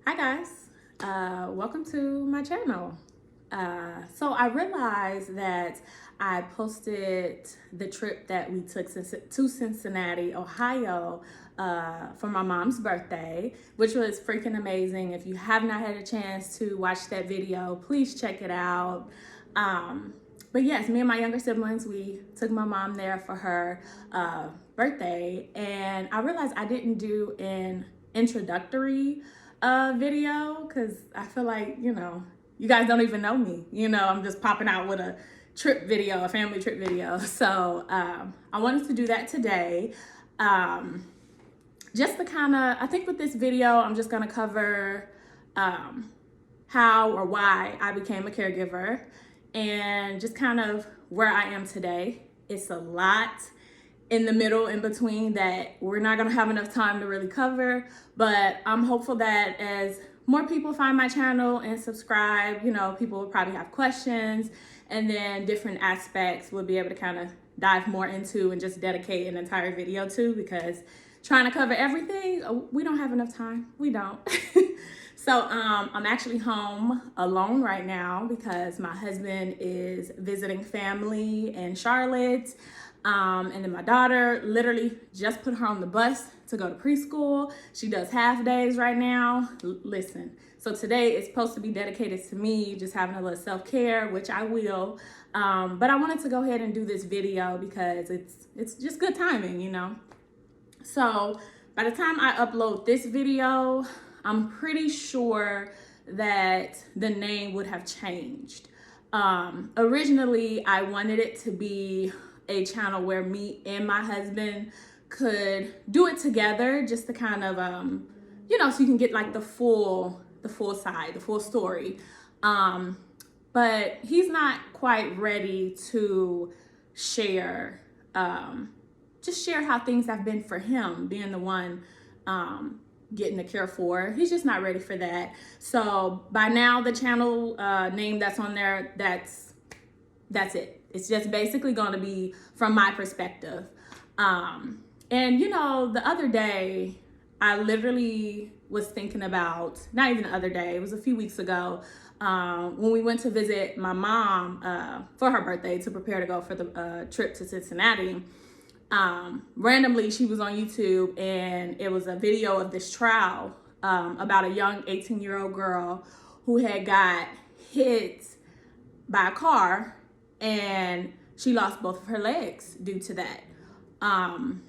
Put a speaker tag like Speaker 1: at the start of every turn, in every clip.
Speaker 1: Hi guys, welcome to my channel. So I realized that I posted the trip that we took to Cincinnati, Ohio for my mom's birthday, which was freaking amazing. If you have not had a chance to watch that video, please check it out. But yes, me and my younger siblings, we took my mom there for her birthday, and I realized I didn't do an introductory video because I feel like, you guys don't even know me. I'm just popping out with a trip video, a family trip video. So I wanted to do that today. Just to I think with this video, I'm just gonna cover how or why I became a caregiver and just kind of where I am today. It's a lot in the middle, in between, that we're not gonna have enough time to really cover, but I'm hopeful that as more people find my channel and subscribe, people will probably have questions, and then different aspects we'll be able to kind of dive more into and just dedicate an entire video to, because trying to cover everything, we don't have enough time. We don't. So I'm actually home alone right now because my husband is visiting family in Charlotte. And then my daughter literally just put her on the bus to go to preschool. She does half days right now. Listen, so today is supposed to be dedicated to me just having a little self-care, which I will. But I wanted to go ahead and do this video because it's just good timing, So by the time I upload this video, I'm pretty sure that the name would have changed. Originally, I wanted it to be a channel where me and my husband could do it together, just to kind of, so you can get like the full side, the full story. But he's not quite ready to share, just share how things have been for him, being the one getting the cure for. He's just not ready for that. So by now, the channel name that's on there, that's it. It's just basically going to be from my perspective. And the other day, I literally was thinking about, not even the other day, it was a few weeks ago, when we went to visit my mom for her birthday to prepare to go for the trip to Cincinnati. Randomly, she was on YouTube, and it was a video of this trial about a young 18-year-old girl who had got hit by a car, and she lost both of her legs due to that. And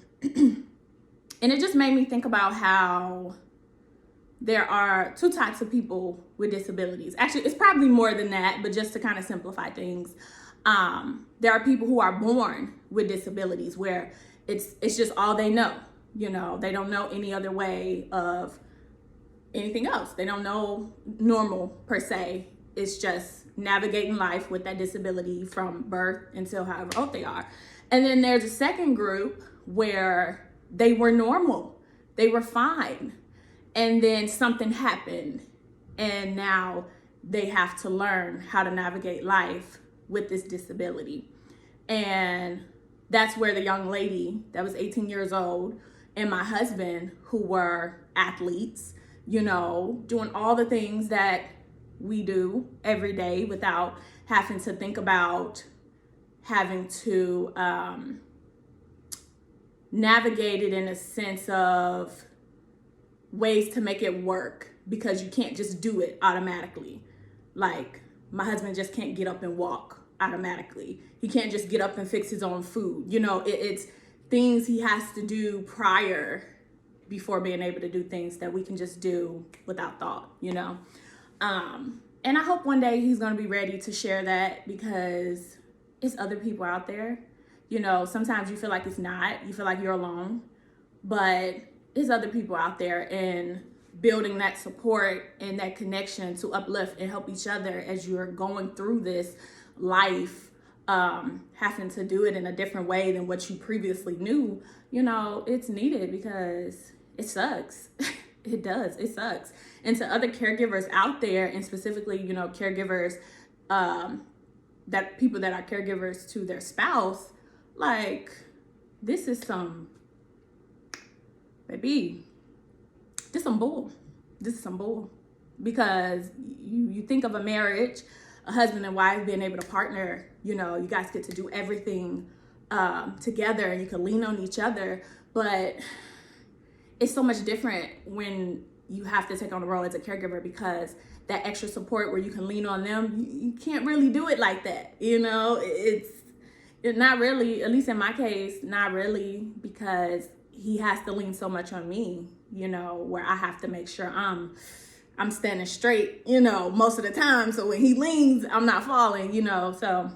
Speaker 1: it just made me think about how there are two types of people with disabilities. Actually, it's probably more than that, but just to kind of simplify things, there are people who are born with disabilities where it's just all they know. They don't know any other way of anything else. They don't know normal per se. It's just navigating life with that disability from birth until however old they are. And then there's a second group where they were normal, they were fine, and then something happened, and now they have to learn how to navigate life with this disability. And that's where the young lady that was 18 years old and my husband, who were athletes, doing all the things that we do every day without having to think about having to navigate it in a sense of ways to make it work, because you can't just do it automatically. Like, my husband just can't get up and walk automatically. He can't just get up and fix his own food. It's things he has to do prior, before being able to do things that we can just do without thought, and I hope one day he's going to be ready to share that, because it's other people out there. Sometimes you feel like it's not, you feel like you're alone, but there's other people out there, and building that support and that connection to uplift and help each other as you're going through this life, having to do it in a different way than what you previously knew, it's needed, because it sucks. It does. It sucks. And to other caregivers out there, and specifically, caregivers, that people that are caregivers to their spouse, like, this is some, baby, this some bull. This is some bull. because you think of a marriage, a husband and wife being able to partner, you know, you guys get to do everything together and you can lean on each other. But it's so much different when you have to take on the role as a caregiver, because that extra support where you can lean on them, you can't really do it like that. You know, it's not really, at least in my case, not really, because he has to lean so much on me, you know, where I have to make sure I'm standing straight, you know, most of the time. So when he leans, I'm not falling, you know, so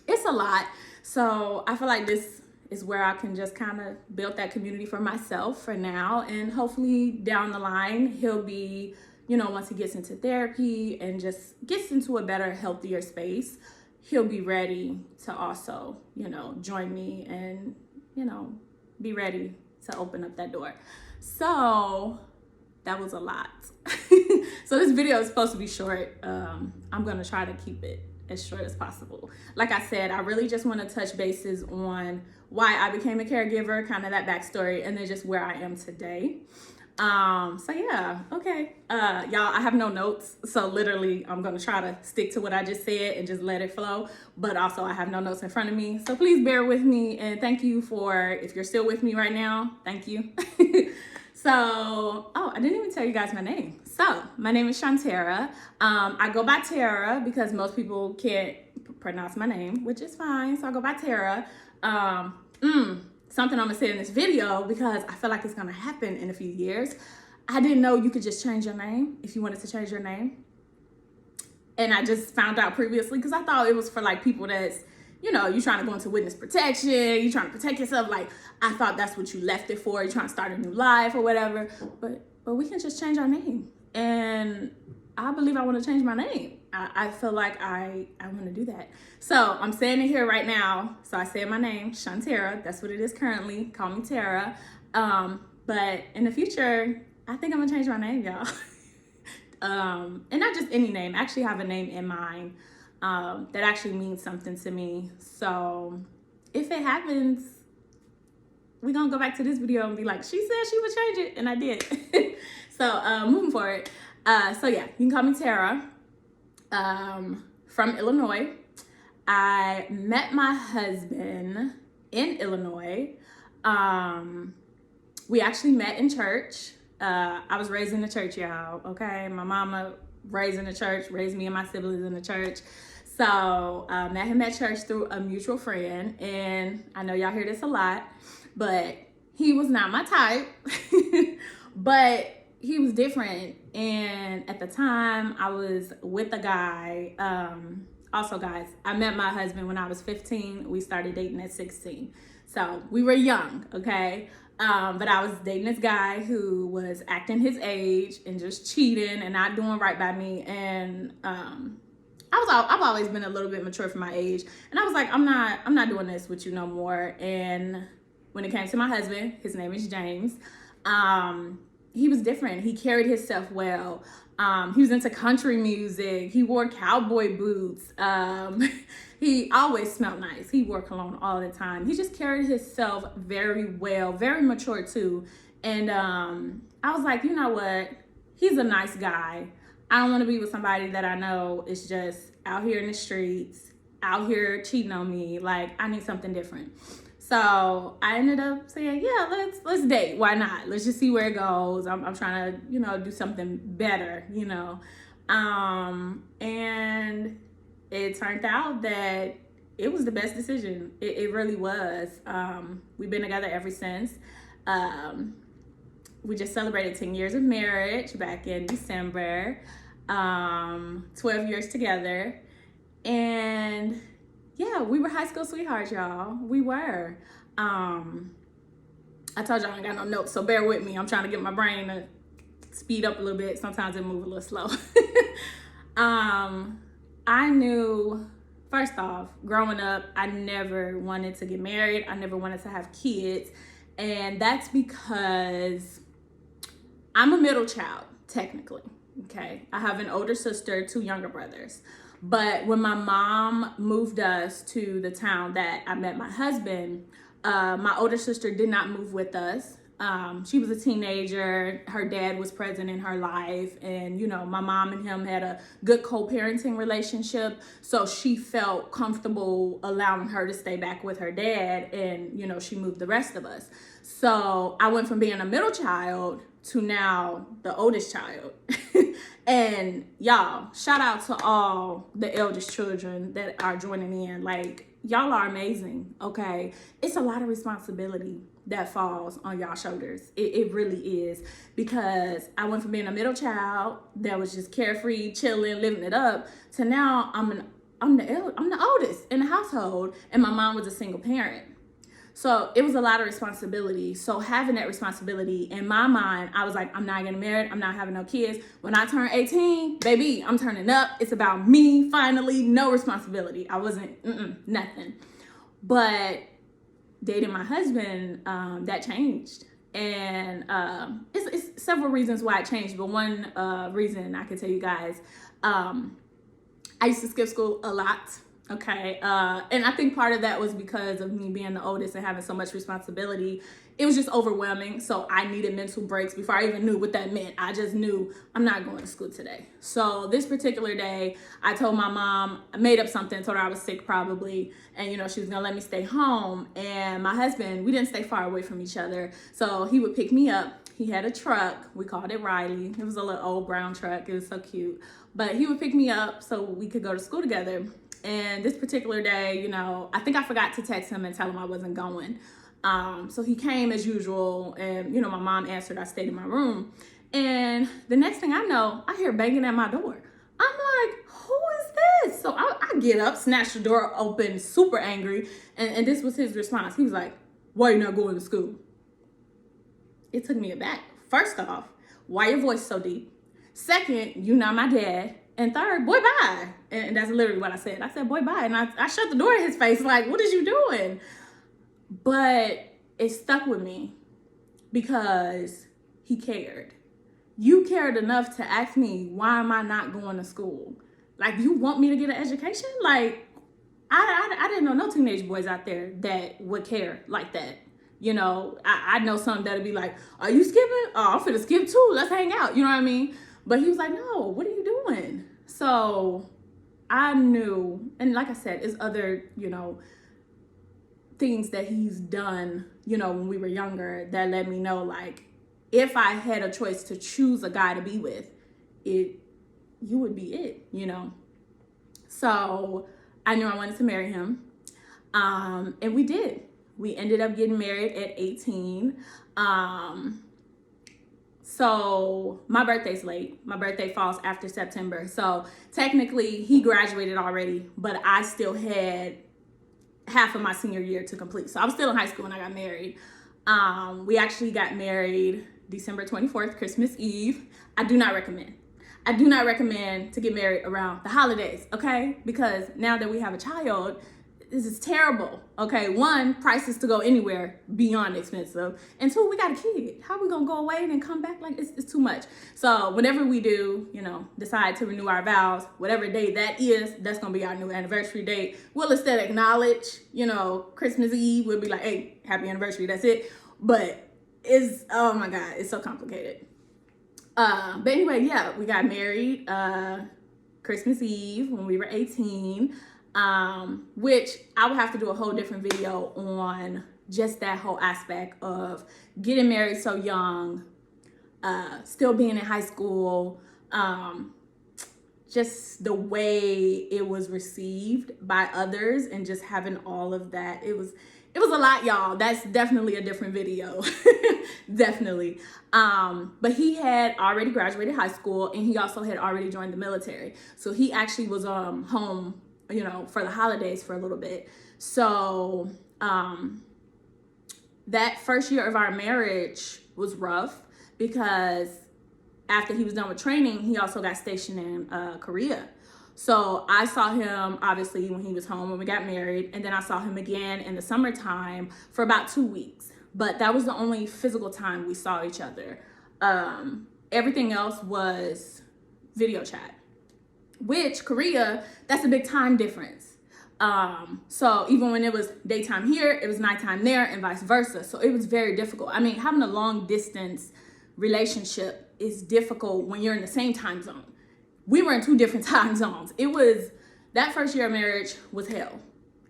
Speaker 1: it's a lot. So I feel like this is where I can just kind of build that community for myself for now. And hopefully down the line, he'll be, you know, once he gets into therapy and just gets into a better, healthier space, he'll be ready to also, you know, join me and, you know, be ready to open up that door. So that was a lot. So this video is supposed to be short. I'm going to try to keep it as short as possible. Like I said, I really just want to touch bases on why I became a caregiver, kind of that backstory, and then just where I am today. So yeah, okay. Y'all, I have no notes. So literally I'm going to try to stick to what I just said and just let it flow. But also I have no notes in front of me. So please bear with me, and thank you for, if you're still with me right now, thank you. So, oh, I didn't even tell you guys my name. So my name is Shantera. I go by Tara because most people can't pronounce my name, which is fine. So I go by Tara. Something I'm gonna say in this video, because I feel like it's gonna happen in a few years. I didn't know you could just change your name if you wanted to change your name. And I just found out previously, because I thought it was for like people that's, you know, you're trying to go into witness protection, you're trying to protect yourself. Like, I thought that's what you left it for. You're trying to start a new life or whatever. But we can just change our name. And I believe I want to change my name. I feel like I want to do that. So I'm saying it here right now. So I said my name, Shantera. That's what it is currently. Call me Tara. But in the future, I think I'm going to change my name, y'all. And not just any name. I actually have a name in mind that actually means something to me. So if it happens, we're going to go back to this video and be like, she said she would change it, and I did. So moving forward. So yeah, you can call me Tara, from Illinois. I met my husband in Illinois. We actually met in church. I was raised in the church, y'all, okay? My mama raised in the church, raised me and my siblings in the church. So met him at church through a mutual friend. And I know y'all hear this a lot, but he was not my type. But he was different. And at the time I was with a guy. Also, guys, I met my husband when I was 15. We started dating at 16. So we were young, okay? But I was dating this guy who was acting his age and just cheating and not doing right by me. And I've always been a little bit mature for my age. And I was like, I'm not doing this with you no more. And when it came to my husband, his name is James. He was different. He carried himself well. He was into country music. He wore cowboy boots. He always smelled nice. He wore cologne all the time. He just carried himself very well, very mature too. And I was like, you know what? He's a nice guy. I don't want to be with somebody that I know is just out here in the streets, out here cheating on me. Like, I need something different. So I ended up saying, yeah, let's date. Why not? Let's just see where it goes. I'm trying to, you know, do something better, you know. And it turned out that it was the best decision. It really was. We've been together ever since. We just celebrated 10 years of marriage back in December. 12 years together. And yeah, we were high school sweethearts, y'all. We were. I told y'all I ain't got no notes, so bear with me. I'm trying to get my brain to speed up a little bit. Sometimes it moves a little slow. I knew, first off, growing up, I never wanted to get married. I never wanted to have kids. And that's because I'm a middle child, technically. Okay. I have an older sister, 2 younger brothers. But when my mom moved us to the town that I met my husband, my older sister did not move with us. She was a teenager. Her dad was present in her life. And, you know, my mom and him had a good co-parenting relationship. So she felt comfortable allowing her to stay back with her dad. And, you know, she moved the rest of us. So I went from being a middle child to now the oldest child. And y'all, shout out to all the eldest children that are joining in. Like, y'all are amazing, okay? It's a lot of responsibility that falls on y'all shoulders. It really is, because I went from being a middle child that was just carefree, chilling, living it up, to now I'm the oldest in the household, and my mom was a single parent. So it was a lot of responsibility. So having that responsibility, in my mind, I was like, I'm not getting married. I'm not having no kids. When I turn 18, baby, I'm turning up. It's about me, finally, no responsibility. I wasn't, nothing. But dating my husband, that changed. And it's several reasons why it changed. But one reason I can tell you guys, I used to skip school a lot. Okay. And I think part of that was because of me being the oldest and having so much responsibility. It was just overwhelming. So I needed mental breaks before I even knew what that meant. I just knew I'm not going to school today. So this particular day, I told my mom, I made up something, told her I was sick probably. And, you know, she was going to let me stay home. And my husband, we didn't stay far away from each other. So he would pick me up. He had a truck. We called it Riley. It was a little old brown truck. It was so cute. But he would pick me up so we could go to school together. And this particular day, you know, I think I forgot to text him and tell him I wasn't going. So he came as usual, and, you know, my mom answered. I stayed in my room. And the next thing I know, I hear banging at my door. I'm like, who is this? So I get up, snatch the door open, super angry. And this was his response. He was like, why are you not going to school? It took me aback. First off, why your voice so deep? Second, you're not my dad. And third, boy, bye. And that's literally what I said. I said, boy, bye. And I shut the door in his face, like, what is you doing? But it stuck with me because he cared. You cared enough to ask me, why am I not going to school? Like, you want me to get an education? Like, I didn't know no teenage boys out there that would care like that. You know, I know some that'll be like, are you skipping? Oh, I'm finna skip too. Let's hang out. You know what I mean? But he was like, no, what are you doing? So I knew, and like I said, it's other, you know, things that he's done, you know, when we were younger that let me know, like, if I had a choice to choose a guy to be with, you would be it, you know. So I knew I wanted to marry him. And we did. We ended up getting married at 18. So my birthday's late. My birthday falls after September. So technically he graduated already, but I still had half of my senior year to complete. So I was still in high school when I got married. We actually got married December 24th, Christmas Eve. I do not recommend. I do not recommend to get married around the holidays, okay? Because now that we have a child, this is terrible, okay? One, prices to go anywhere beyond expensive. And two, we got a kid. How we gonna go away and then come back? Like, it's too much. So whenever we do, you know, decide to renew our vows, whatever day that is, that's gonna be our new anniversary date. We'll instead acknowledge, you know, Christmas Eve. We'll be like, hey, happy anniversary, that's it. But it's, oh my God, it's so complicated. But anyway, yeah, we got married Christmas Eve when we were 18. Which I would have to do a whole different video on just that whole aspect of getting married so young, still being in high school, just the way it was received by others and just having all of that. It was a lot, y'all. That's definitely a different video. Definitely. But he had already graduated high school and he also had already joined the military. So he actually was home, you know, for the holidays for a little bit. So that first year of our marriage was rough because after he was done with training, he also got stationed in Korea. So I saw him obviously when he was home when we got married, and then I saw him again in the summertime for about 2 weeks. But that was the only physical time we saw each other. Everything else was video chat. Which Korea, that's a big time difference. So even when it was daytime here, it was nighttime there, and vice versa. So it was very difficult. I mean, having a long distance relationship is difficult when you're in the same time zone. We were in 2 different time zones. That first year of marriage was hell.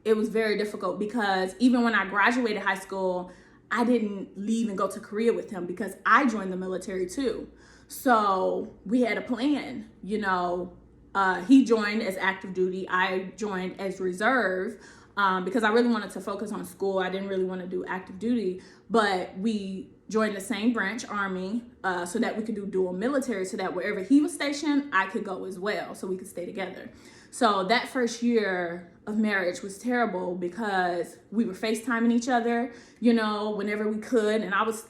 Speaker 1: It was very difficult because even when I graduated high school, I didn't leave and go to Korea with him because I joined the military too. So we had a plan, he joined as active duty. I joined as reserve because I really wanted to focus on school. I didn't really want to do active duty, but we joined the same branch, Army, so that we could do dual military, so that wherever he was stationed, I could go as well, so we could stay together. So that first year of marriage was terrible because we were FaceTiming each other, whenever we could. And I was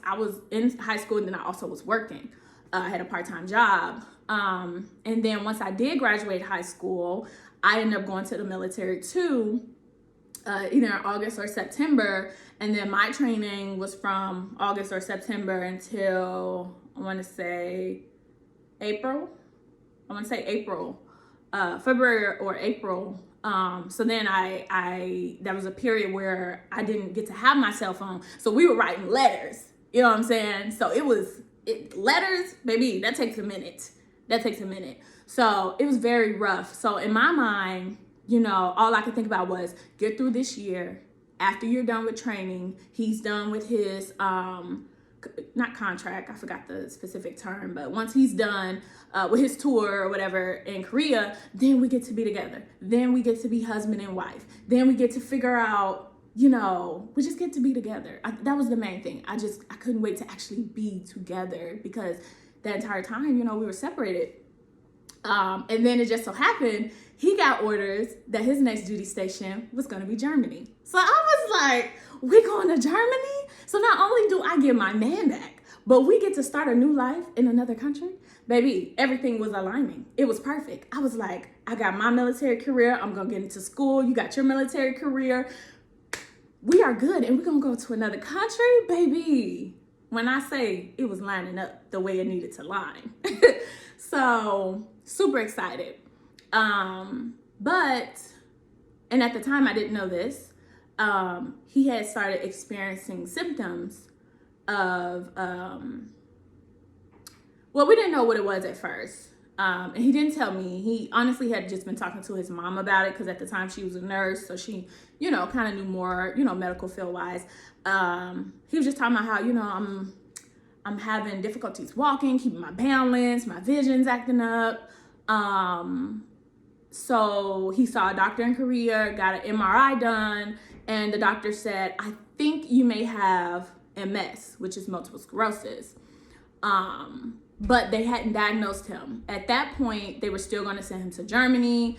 Speaker 1: in high school, and then I also was working. I had a part-time job. And then once I did graduate high school, I ended up going to the military too, either in August or September. And then my training was from August or September until, I want to say April, February or April. So then there was a period where I didn't get to have my cell phone. So we were writing letters, you know what I'm saying? So letters, baby, that takes a minute. So it was very rough. So in my mind, all I could think about was get through this year. After you're done with training, he's done with his, not contract, I forgot the specific term, but once he's done with his tour or whatever in Korea, then we get to be together. Then we get to be husband and wife. Then we get to figure out, we just get to be together. That was the main thing. I couldn't wait to actually be together because that entire time, we were separated. And then it just so happened, he got orders that his next duty station was going to be Germany. So I was like, we going to Germany? So not only do I get my man back, but we get to start a new life in another country. Baby, everything was aligning. It was perfect. I was like, I got my military career. I'm going to get into school. You got your military career. We are good. And we're going to go to another country, baby. When I say it was lining up the way it needed to line. So super excited. And at the time I didn't know this, he had started experiencing symptoms of, we didn't know what it was at first. And he didn't tell me. He honestly had just been talking to his mom about it because at the time she was a nurse. So she, kind of knew more, medical field wise. He was just talking about how, I'm having difficulties walking, keeping my balance, my vision's acting up. So he saw a doctor in Korea, got an MRI done, and the doctor said, I think you may have MS, which is multiple sclerosis. But they hadn't diagnosed him. At that point, they were still going to send him to Germany.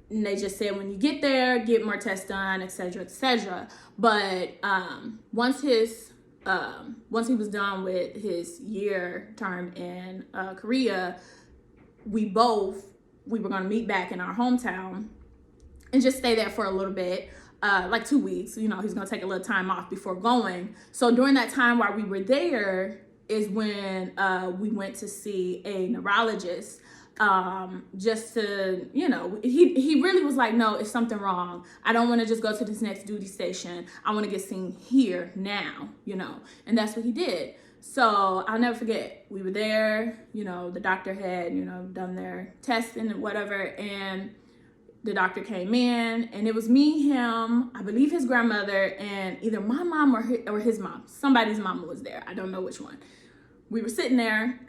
Speaker 1: And they just said, when you get there, get more tests done, et cetera, et cetera. But once he was done with his year term in Korea, we were going to meet back in our hometown and just stay there for a little bit, like 2 weeks. He's going to take a little time off before going. So during that time while we were there is when we went to see a neurologist, just to, he really was like, no, it's something wrong. I don't want to just go to this next duty station. I want to get seen here now, and that's what he did. So I'll never forget, we were there, the doctor had, done their testing and whatever, and the doctor came in, and it was me, him, I believe his grandmother, and either my mom or his mom. Somebody's mama was there. I don't know which one. We were sitting there.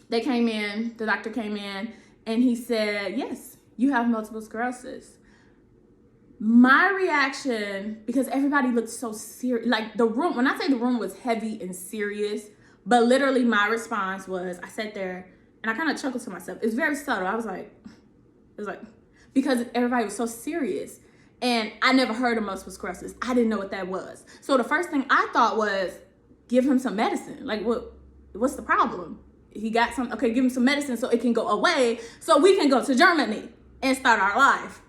Speaker 1: They came in, the doctor came in, and he said, yes, you have multiple sclerosis. My reaction, because everybody looked so serious, like the room, when I say the room was heavy and serious, but literally my response was, I sat there and I kind of chuckled to myself. It's very subtle. I was like, because everybody was so serious. And I never heard of multiple sclerosis. I didn't know what that was. So the first thing I thought was, give him some medicine. Like, what's the problem? He got some, okay, give him some medicine so it can go away so we can go to Germany and start our life.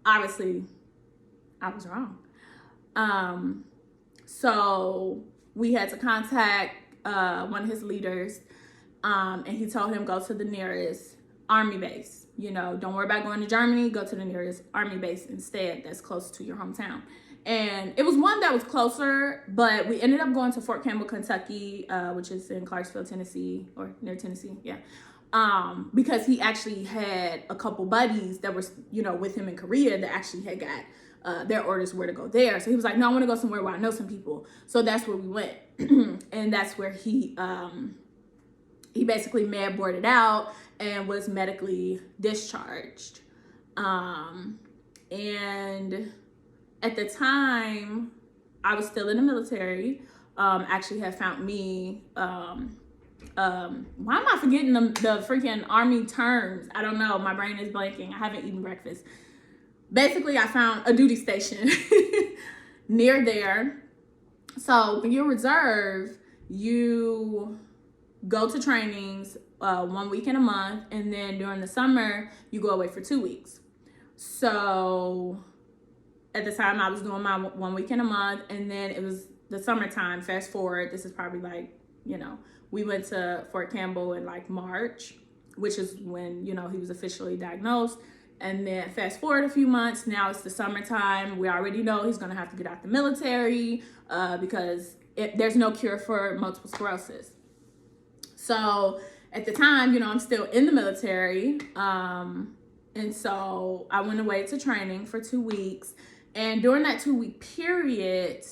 Speaker 1: Obviously, I was wrong. So we had to contact one of his leaders, and he told him go to the nearest army base. Don't worry about going to Germany, go to the nearest army base instead that's close to your hometown. And it was one that was closer, but we ended up going to Fort Campbell, Kentucky, which is in Clarksville, Tennessee, or near Tennessee, yeah. Because he actually had a couple buddies that were, with him in Korea that actually had got their orders where to go there. So he was like, no, I want to go somewhere where I know some people. So that's where we went. And that's where he basically med boarded out and was medically discharged. And at the time, I was still in the military. Actually had found me, why am I forgetting the freaking army terms? I don't know, my brain is blanking. I haven't eaten breakfast. Basically, I found a duty station near there. So when you're reserve, you go to trainings 1 week in a month, and then during the summer, you go away for 2 weeks. So at the time, I was doing my 1 week in a month, and then it was the summertime. Fast forward, this is probably like, we went to Fort Campbell in like March, which is when, he was officially diagnosed. And then fast forward a few months, now it's the summertime. We already know he's gonna have to get out the military because there's no cure for multiple sclerosis. So at the time, I'm still in the military. And so I went away to training for 2 weeks. And during that 2 week period,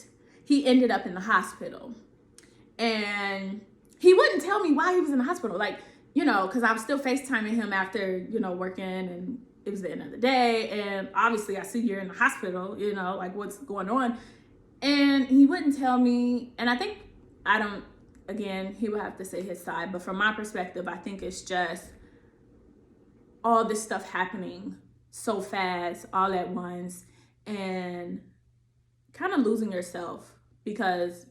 Speaker 1: he ended up in the hospital. And he wouldn't tell me why he was in the hospital. Like, because I was still FaceTiming him after, working, and it was the end of the day. And obviously I see you're in the hospital, like what's going on. And he wouldn't tell me. And I think, again, he would have to say his side. But from my perspective, I think it's just all this stuff happening so fast, all at once, and kind of losing yourself, because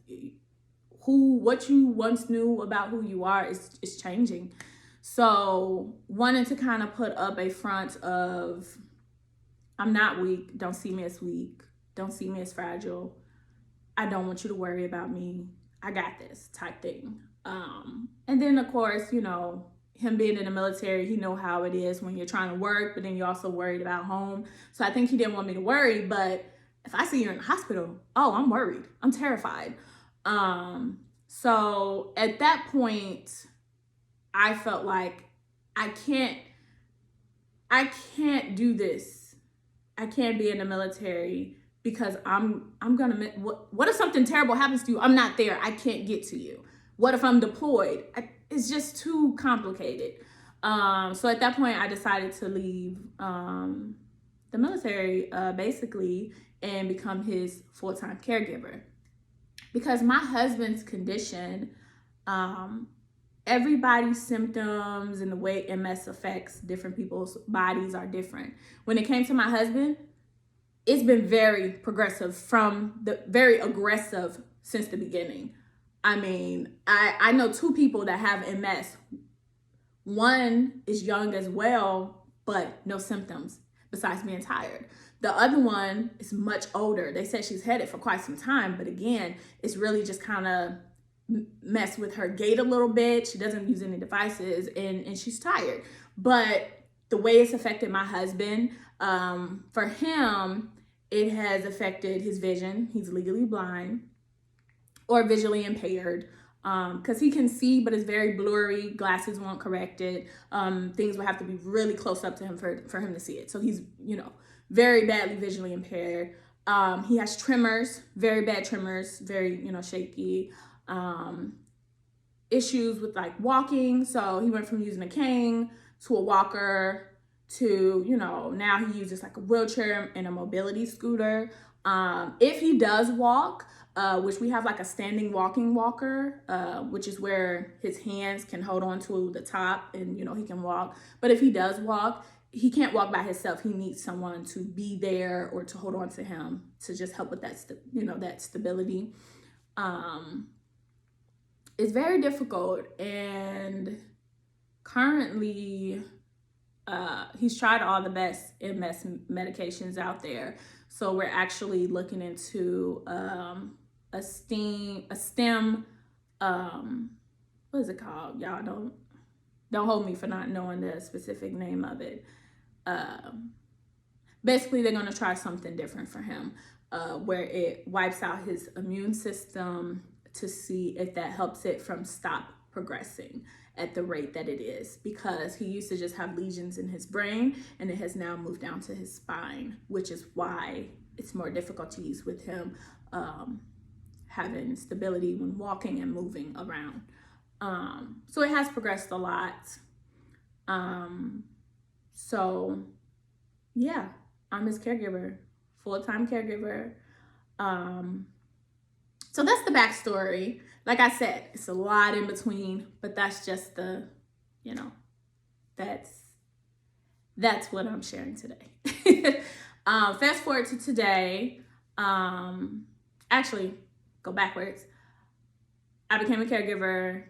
Speaker 1: what you once knew about who you are is changing. So wanting to kind of put up a front of, I'm not weak, don't see me as weak, don't see me as fragile, I don't want you to worry about me, I got this type thing. And then of course, him being in the military, he know how it is when you're trying to work, but then you're also worried about home. So I think he didn't want me to worry, but if I see you're in the hospital, oh, I'm worried, I'm terrified. So at that point, I felt like I can't do this. I can't be in the military because I'm gonna, what if something terrible happens to you? I'm not there, I can't get to you. What if I'm deployed? It's just too complicated. So at that point, I decided to leave the military, basically, and become his full-time caregiver. Because my husband's condition, everybody's symptoms and the way MS affects different people's bodies are different. When it came to my husband, it's been very progressive, very aggressive since the beginning. I mean, I know 2 people that have MS. One is young as well, but no symptoms besides being tired. The other one is much older. They said she's had it for quite some time, but again, it's really just kind of mess with her gait a little bit. She doesn't use any devices, and she's tired. But the way it's affected my husband, for him, it has affected his vision. He's legally blind or visually impaired, because he can see, but it's very blurry. Glasses won't correct it. Things would have to be really close up to him for him to see it. So he's, very badly visually impaired. He has tremors, very bad tremors, very, shaky. Issues with like walking. So he went from using a cane to a walker to, now he uses like a wheelchair and a mobility scooter. If he does walk, which we have like a standing walking walker, which is where his hands can hold on to the top and, he can walk. But if he does walk, he can't walk by himself. He needs someone to be there or to hold on to him to just help with that, that stability. It's very difficult, and currently he's tried all the best MS medications out there. So we're actually looking into a STEM, what is it called? Y'all don't, Don't hold me for not knowing the specific name of it. Basically, they're going to try something different for him, where it wipes out his immune system to see if that helps it from stop progressing at the rate that it is, because he used to just have lesions in his brain and it has now moved down to his spine, which is why it's more difficulties with him having stability when walking and moving around. So it has progressed a lot. So yeah, I'm his caregiver, full-time caregiver. So that's the backstory. Like I said, it's a lot in between, but that's just the, that's what I'm sharing today. Fast forward to today. Actually, go backwards. I became a caregiver.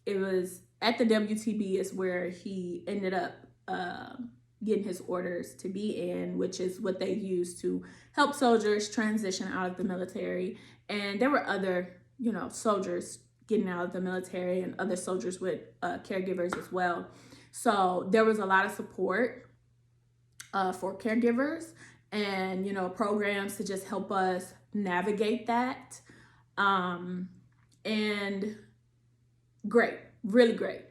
Speaker 1: It was at the WTB is where he ended up getting his orders to be in, which is what they use to help soldiers transition out of the military. And there were other, soldiers getting out of the military and other soldiers with caregivers as well. So there was a lot of support for caregivers and, programs to just help us navigate that. And great, really great.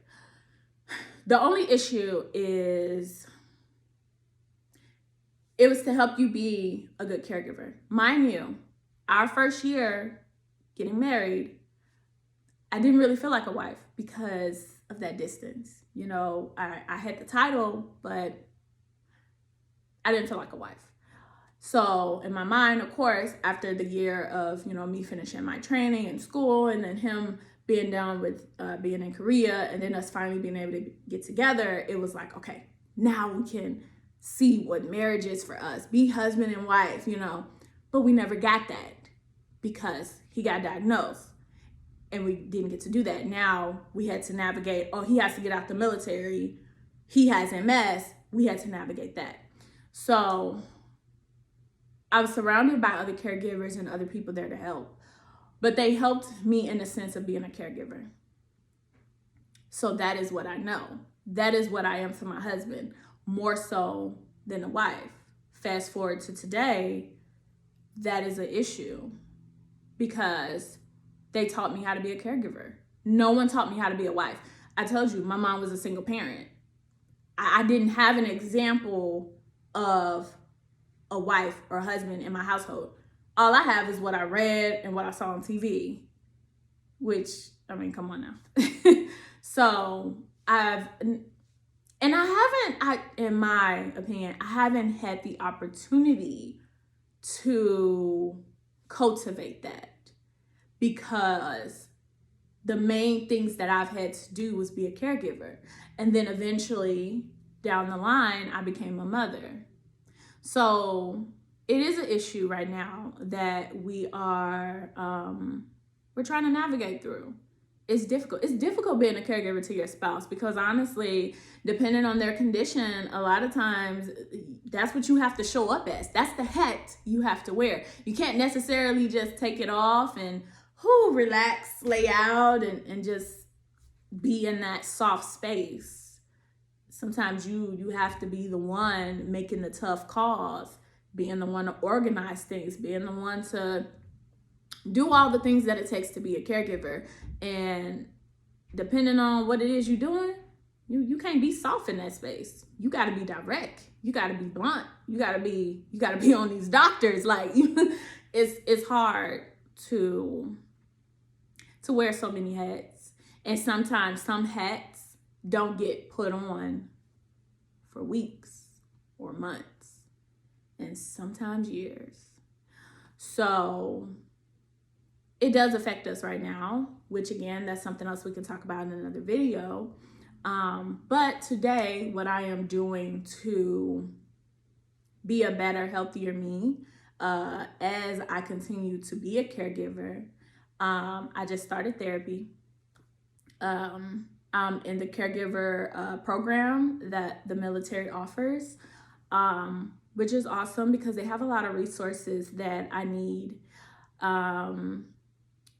Speaker 1: The only issue is it was to help you be a good caregiver. Mind you, our first year getting married, I didn't really feel like a wife because of that distance. I had the title, but I didn't feel like a wife. So in my mind, of course, after the year of, me finishing my training in school and then him being down with being in Korea and then us finally being able to get together, it was like, okay, now we can see what marriage is for us, be husband and wife, but we never got that because he got diagnosed and we didn't get to do that. Now we had to navigate, he has to get out the military, he has MS, we had to navigate that. So I was surrounded by other caregivers and other people there to help, but they helped me in the sense of being a caregiver. So that is what I know. That is what I am to my husband, more so than a wife. Fast forward to today, that is an issue because they taught me how to be a caregiver. No one taught me how to be a wife. I told you, my mom was a single parent. I didn't have an example of a wife or a husband in my household. All I have is what I read and what I saw on TV, which, come on now. So in my opinion, I haven't had the opportunity to cultivate that because the main things that I've had to do was be a caregiver. And then eventually down the line, I became a mother. So it is an issue right now that we're trying to navigate through. It's difficult. It's difficult being a caregiver to your spouse because honestly, depending on their condition, a lot of times that's what you have to show up as. That's the hat you have to wear. You can't necessarily just take it off and relax, lay out and just be in that soft space. Sometimes you have to be the one making the tough calls, being the one to organize things, being the one to do all the things that it takes to be a caregiver. And depending on what it is you're doing, you can't be soft in that space. You got to be direct. You got to be blunt. You got to be on these doctors. Like it's hard to wear so many hats. And sometimes some hats don't get put on for weeks or months and sometimes years. So it does affect us right now, which again, that's something else we can talk about in another video. But today, what I am doing to be a better, healthier me, as I continue to be a caregiver, I just started therapy. I'm in the caregiver program that the military offers, which is awesome because they have a lot of resources that I need.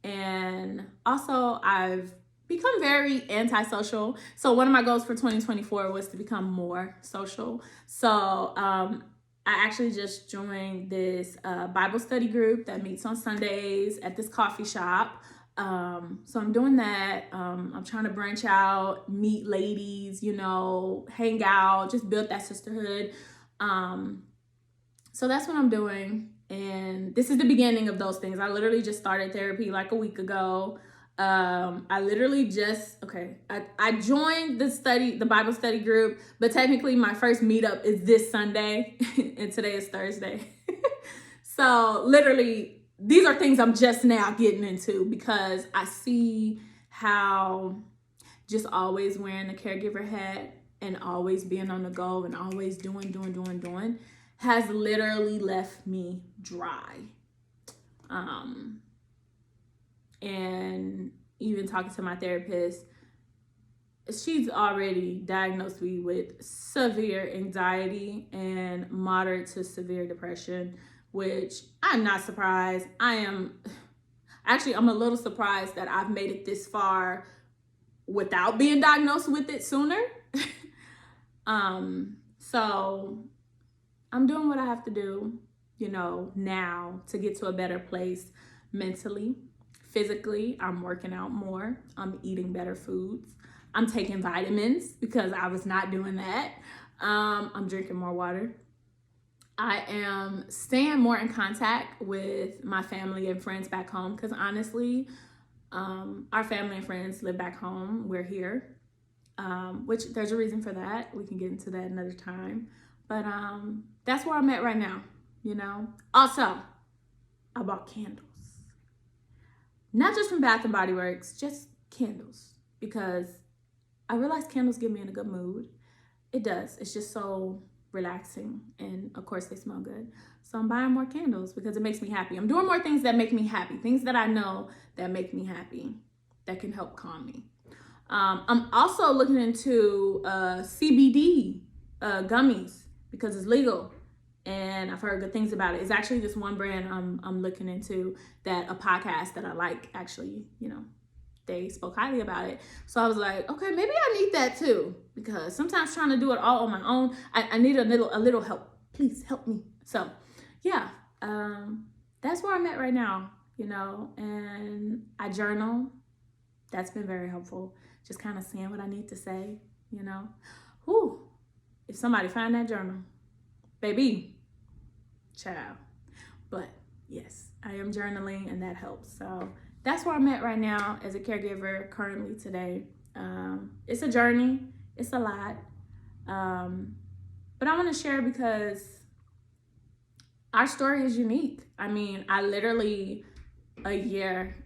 Speaker 1: And also I've become very antisocial. So one of my goals for 2024 was to become more social. So I actually just joined this Bible study group that meets on Sundays at this coffee shop. So I'm doing that. I'm trying to branch out, meet ladies, you know, hang out, just build that sisterhood. So that's what I'm doing. And this is the beginning of those things. I literally just started therapy like a week ago. I literally just, I joined the Bible study group, but technically my first meetup is this Sunday and today is Thursday. So literally these are things I'm just now getting into because I see how just always wearing the caregiver hat and always being on the go and always doing has literally left me dry. And even talking to my therapist, she's already diagnosed me with severe anxiety and moderate to severe depression, which I'm not surprised. I'm a little surprised that I've made it this far without being diagnosed with it sooner. So I'm doing what I have to do, you know, now to get to a better place mentally. Physically, I'm working out more. I'm eating better foods. I'm taking vitamins because I was not doing that. I'm drinking more water. I am staying more in contact with my family and friends back home because honestly, our family and friends live back home. We're here, which there's a reason for that. We can get into that another time. But that's where I'm at right now, you know. Also, I bought candles. Not just from Bath and Body Works, just candles. Because I realize candles get me in a good mood. It does. It's just so relaxing. And of course, they smell good. So I'm buying more candles because it makes me happy. I'm doing more things that make me happy. Things that I know that make me happy. That can help calm me. I'm also looking into CBD gummies because it's legal. And I've heard good things about it. It's actually this one brand I'm looking into that a podcast that I like actually, you know, they spoke highly about it. So I was like, okay, maybe I need that too because sometimes trying to do it all on my own, I need a little help. Please help me. So yeah, that's where I'm at right now, you know, and I journal. That's been very helpful. Just kind of saying what I need to say, you know. Whew. If somebody find that journal, baby, child. But yes, I am journaling and that helps. So that's where I'm at right now as a caregiver currently today. It's a journey. It's a lot. But I want to share because our story is unique. I mean, I literally a year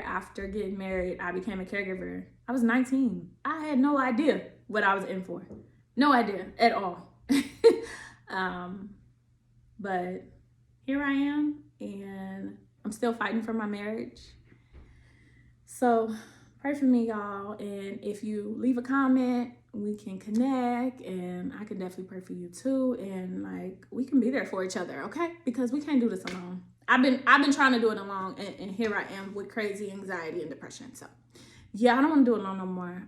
Speaker 1: after getting married, I became a caregiver. I was 19. I had no idea what I was in for. No idea at all. But here I am, and I'm still fighting for my marriage. So pray for me, y'all. And if you leave a comment, we can connect, and I can definitely pray for you too. And like, we can be there for each other, okay? Because we can't do this alone. I've been trying to do it alone, and here I am with crazy anxiety and depression. So yeah, I don't want to do it alone no more.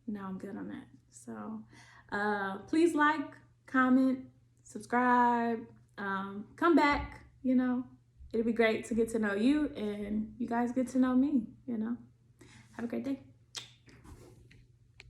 Speaker 1: Now I'm good on that. So please like, comment, subscribe, come back, you know. It'd be great to get to know you and you guys get to know me, you know. Have a great day.